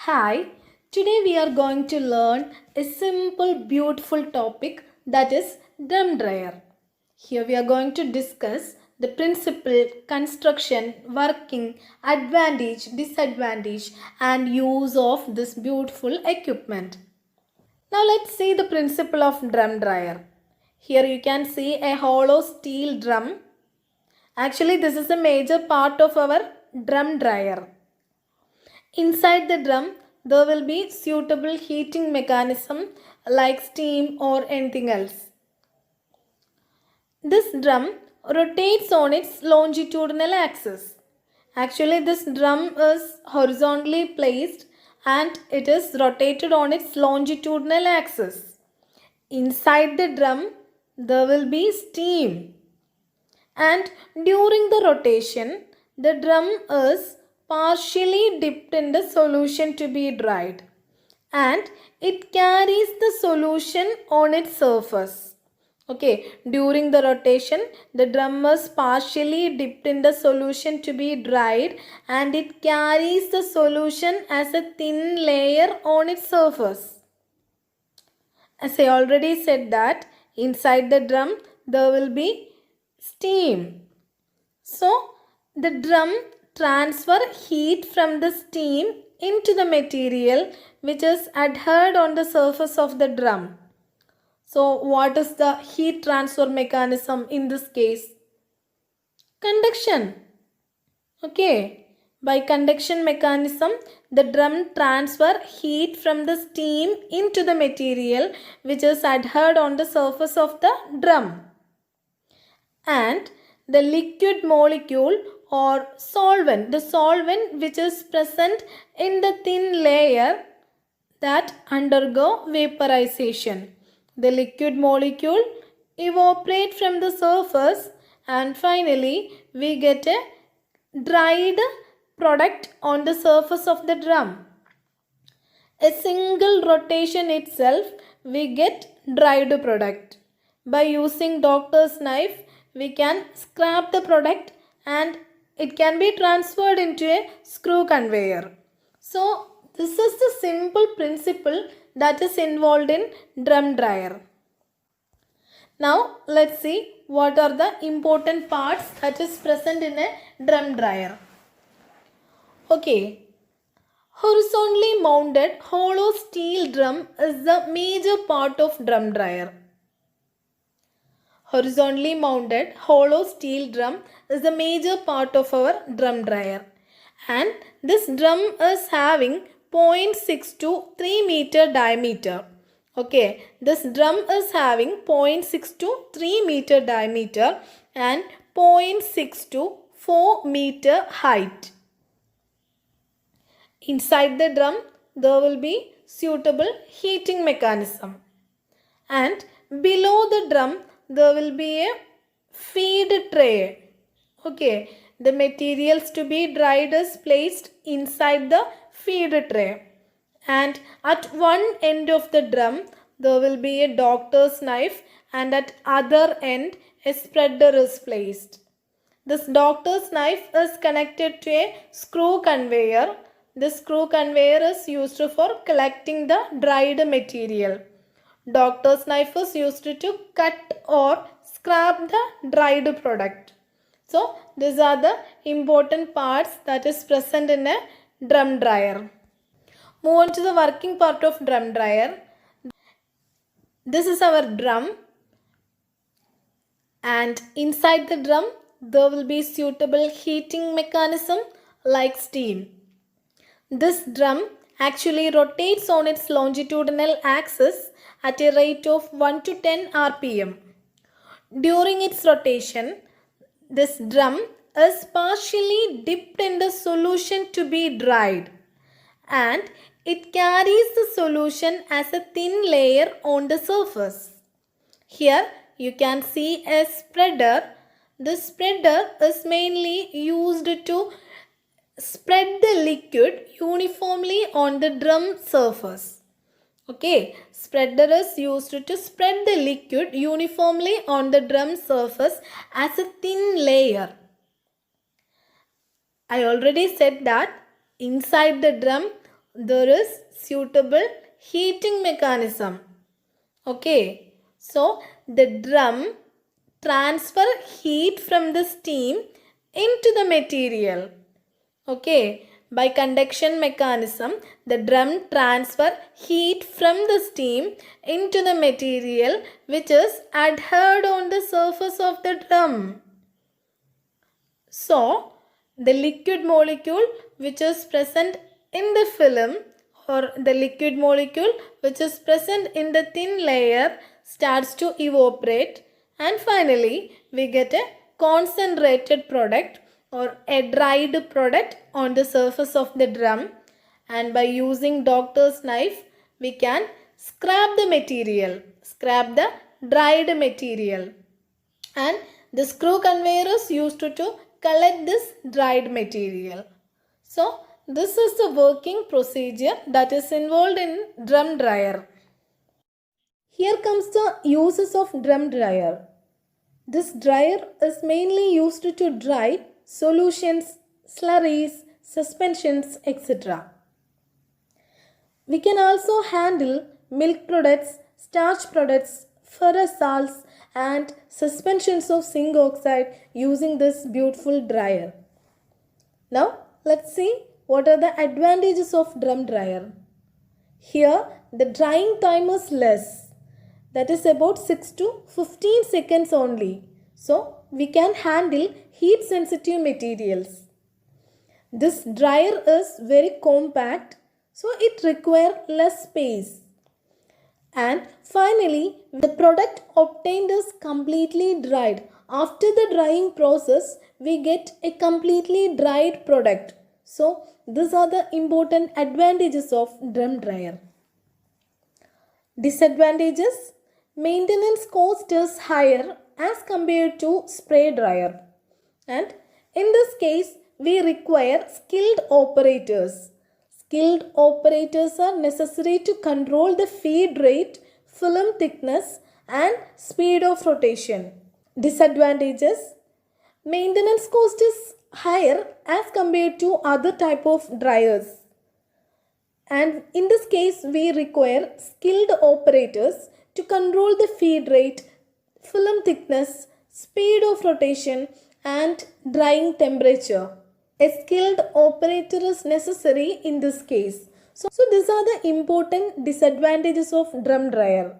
Hi, today we are going to learn a simple, beautiful topic that is drum dryer. Here we are going to discuss the principle, construction, working, advantage, disadvantage, and use of this beautiful equipment. Now let's see the principle of drum dryer. Here you can see a hollow steel drum. Actually, this is a major part of our drum dryer. Inside the drum, there will be suitable heating mechanism like steam or anything else. This drum rotates on its longitudinal axis. Actually, this drum is horizontally placed and it is rotated on its longitudinal axis. Inside the drum, there will be steam. And during the rotation, the drum is partially dipped in the solution to be dried, and it carries the solution on its surface. Okay, during the rotation, the drum is partially dipped in the solution to be dried and it carries the solution as a thin layer on its surface. As I already said that inside the drum there will be steam. So the drum transfer heat from the steam into the material which is adhered on the surface of the drum. So what is the heat transfer mechanism in this case? Conduction. Okay. By conduction mechanism, the drum transfer heat from the steam into the material which is adhered on the surface of the drum. And the liquid molecule or solvent, the solvent which is present in the thin layer that undergo vaporization. The liquid molecule evaporate from the surface and finally we get a dried product on the surface of the drum. A single rotation itself we get dried product. By using doctor's knife we can scrap the product and it can be transferred into a screw conveyor. So this is the simple principle that is involved in drum dryer. Now let's see what are the important parts that is present in a drum dryer. Okay, horizontally mounted hollow steel drum is the major part of drum dryer. Horizontally mounted hollow steel drum is the major part of our drum dryer. And this drum is having 0.6 to 3 meter diameter. Okay, this drum is having 0.6 to 3 meter diameter and 0.6 to 4 meter height. Inside the drum, there will be suitable heating mechanism. And below the drum, there will be a feed tray. Okay, the materials to be dried is placed inside the feed tray. And at one end of the drum, there will be a doctor's knife and at other end, a spreader is placed. This doctor's knife is connected to a screw conveyor. This screw conveyor is used for collecting the dried material. Doctor's knife is used to cut or scrap the dried product. So these are the important parts that is present in a drum dryer. Move on to the working part of drum dryer. This is our drum and inside the drum there will be suitable heating mechanism like steam. This drum actually rotates on its longitudinal axis at a rate of 1 to 10 rpm. During its rotation, this drum is partially dipped in the solution to be dried and it carries the solution as a thin layer on the surface. Here you can see a spreader. This spreader is mainly used to spread the liquid uniformly on the drum surface. Okay, spreader is used to spread the liquid uniformly on the drum surface as a thin layer. I already said that inside the drum there is suitable heating mechanism. Okay, so the drum transfer heat from the steam into the material. Okay, by conduction mechanism, the drum transfer heat from the steam into the material which is adhered on the surface of the drum. So, the liquid molecule which is present in the film or the liquid molecule which is present in the thin layer starts to evaporate, and finally we get a concentrated product or a dried product on the surface of the drum, and by using doctor's knife we can scrap the material, scrap the dried material, and the screw conveyor is used to collect this dried material. So this is the working procedure that is involved in drum dryer. Here comes the uses of drum dryer. This dryer is mainly used to dry solutions, slurries, suspensions, etc. We can also handle milk products, starch products, ferrous salts and suspensions of zinc oxide using this beautiful dryer. Now let's see what are the advantages of drum dryer. Here the drying time is less, that is about 6 to 15 seconds only. So we can handle heat sensitive materials. This dryer is very compact, so it requires less space. And finally, the product obtained is completely dried. After the drying process, we get a completely dried product. So, these are the important advantages of drum dryer. Disadvantages: maintenance cost is higher as compared to spray dryer. And in this case, we require skilled operators. Skilled operators are necessary to control the feed rate, film thickness and speed of rotation. Disadvantages: maintenance cost is higher as compared to other type of dryers. And in this case, we require skilled operators to control the feed rate, film thickness, speed of rotation and drying temperature. A skilled operator is necessary in this case. So these are the important disadvantages of drum dryer.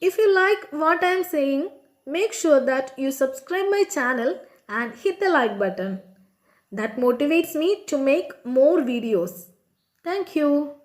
If you like what I am saying, make sure that you subscribe my channel and hit the like button. That motivates me to make more videos. Thank you.